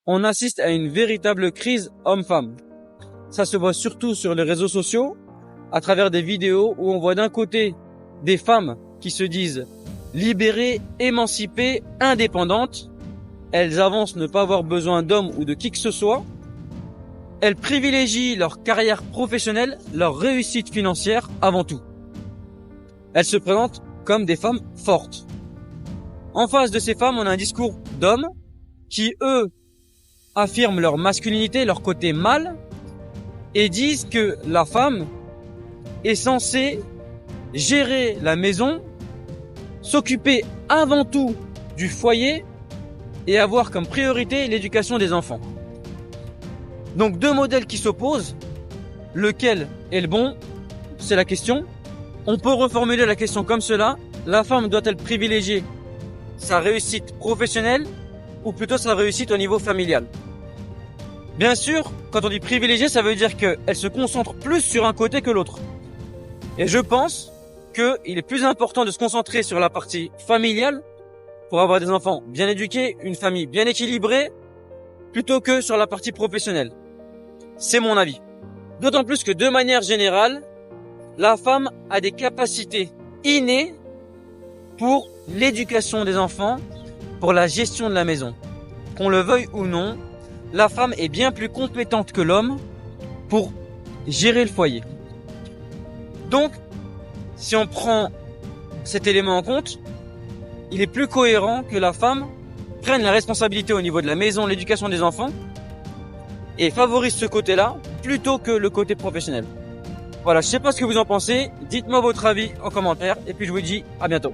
on assiste à une véritable crise homme-femme. Ça se voit surtout sur les réseaux sociaux, à travers des vidéos où on voit d'un côté des femmes qui se disent libérées, émancipées, indépendantes. Elles avancent ne pas avoir besoin d'hommes ou de qui que ce soit. Elles privilégient leur carrière professionnelle, leur réussite financière avant tout. Elles se présentent comme des femmes fortes. En face de ces femmes, on a un discours d'hommes qui, eux, affirment leur masculinité, leur côté mâle, et disent que la femme est censée gérer la maison, s'occuper avant tout du foyer et avoir comme priorité l'éducation des enfants. Donc deux modèles qui s'opposent, lequel est le bon? C'est la question. On peut reformuler la question comme cela: la femme doit-elle privilégier sa réussite professionnelle ou plutôt sa réussite au niveau familial? Bien sûr, quand on dit privilégier, ça veut dire qu'elle se concentre plus sur un côté que l'autre. Et je pense qu'il est plus important de se concentrer sur la partie familiale pour avoir des enfants bien éduqués, une famille bien équilibrée, plutôt que sur la partie professionnelle. C'est mon avis. D'autant plus que de manière générale, la femme a des capacités innées pour l'éducation des enfants, pour la gestion de la maison. Qu'on le veuille ou non, la femme est bien plus compétente que l'homme pour gérer le foyer. Donc, si on prend cet élément en compte, il est plus cohérent que la femme prenne la responsabilité au niveau de la maison, l'éducation des enfants, et favorise ce côté-là plutôt que le côté professionnel. Voilà, je sais pas ce que vous en pensez, dites-moi votre avis en commentaire, et puis je vous dis à bientôt.